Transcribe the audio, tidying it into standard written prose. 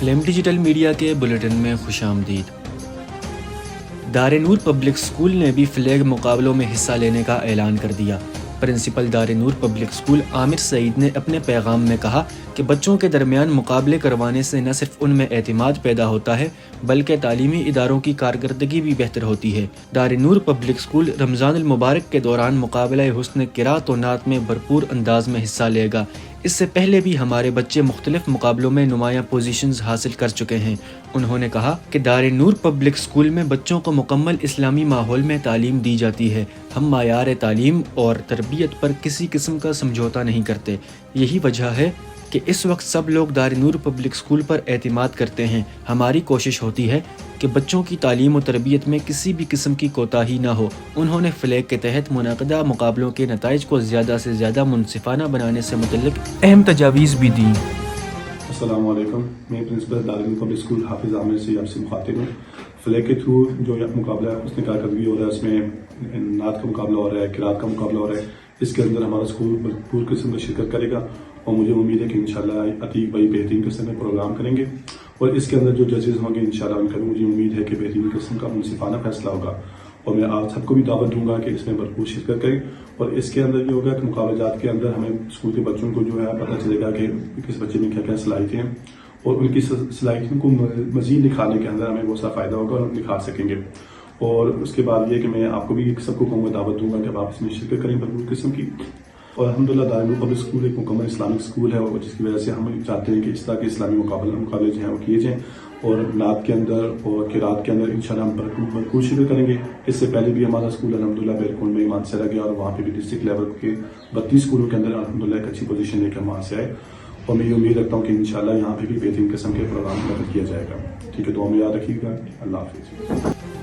Flame digital media کے bulletin میں خوش آمدید۔ دار نور پبلک سکول نے بھی فلیگ مقابلوں میں حصہ لینے کا اعلان کر دیا۔ پرنسپل دار نور پبلک سکول عامر سعید نے اپنے پیغام میں کہا کہ بچوں کے درمیان مقابلے کروانے سے نہ صرف ان میں اعتماد پیدا ہوتا ہے بلکہ تعلیمی اداروں کی کارکردگی بھی بہتر ہوتی ہے۔ دار نور پبلک سکول رمضان المبارک کے دوران مقابلہ حسن قرات و نعت میں بھرپور انداز میں حصہ لے گا۔ اس سے پہلے بھی ہمارے بچے مختلف مقابلوں میں نمایاں پوزیشنز حاصل کر چکے ہیں۔ انہوں نے کہا کہ دار نور پبلک سکول میں بچوں کو مکمل اسلامی ماحول میں تعلیم دی جاتی ہے۔ ہم معیار تعلیم اور تربیت پر کسی قسم کا سمجھوتا نہیں کرتے۔ یہی وجہ ہے کہ اس وقت سب لوگ دار نور پبلک سکول پر اعتماد کرتے ہیں۔ ہماری کوشش ہوتی ہے کہ بچوں کی تعلیم و تربیت میں کسی بھی قسم کی کوتاہی نہ ہو۔ انہوں نے فلیگ کے تحت منعقدہ مقابلوں کے نتائج کو زیادہ سے زیادہ منصفانہ بنانے سے متعلق اہم تجاویز بھی دیں۔ السلام علیکم، میں پرنسپل دار نور پبلک سکول حافظ عامر سے آپ سے مخاطب ہوں۔ فلیگ کے تھرو جو مقابلہ ہے اس نے کارکردگی ہو رہا ہے، اس میں نعت کا مقابلہ ہو رہا ہے، قرات کا مقابلہ ہو رہا ہے۔ اس کے اندر ہمارا سکول بھرپور قسم کا شرکت کرے گا اور مجھے امید ہے کہ انشاءاللہ عتیق بھائی بہترین قسم میں پروگرام کریں گے اور اس کے اندر جو ججز ہوں گے انشاءاللہ ان کا بھی مجھے امید ہے کہ بہترین قسم کا منصفانہ فیصلہ ہوگا اور میں آپ سب کو بھی دعوت دوں گا کہ اس میں بھرپور شرکت کریں۔ اور اس کے اندر یہ ہوگا کہ مقابلہ جات کے اندر ہمیں اسکول کے بچوں کو جو ہے پتہ چلے گا کہ کس بچے میں کیا کیا صلاحیتیں ہیں اور ان کی صلاحیتوں کو مزید نکھارنے کے اندر ہمیں بہت سا فائدہ ہوگا اور نکھار سکیں گے۔ اور اس کے بعد یہ کہ میں آپ کو بھی سب کو کہوں گا، دعوت دوں گا کہ آپ اس میں شرکت کریں بھرپور قسم کی۔ اور الحمدللہ دار نور پبلک سکول ایک مکمل اسلامک سکول ہے اور جس کی وجہ سے ہم چاہتے ہیں کہ اس طرح کے اسلامی مقابلے جو ہیں وہ کیے جائیں اور نعت کے اندر اور قرات کے اندر انشاءاللہ ہم بھرپور شرکت کریں گے۔ اس سے پہلے بھی ہمارا سکول الحمدللہ بیرکون میں مانسرا گیا اور وہاں پہ بھی ڈسٹرکٹ لیول کے 32 سکولوں کے اندر الحمدللہ ایک اچھی پوزیشن لے کر وہاں سے آئے اور میں یہ امید رکھتا ہوں کہ انشاءاللہ یہاں پہ بھی بہترین قسم کے پروگرام کیا جائے گا۔ ٹھیک ہے، دعا میں یاد رکھیے گا۔ اللہ حافظ۔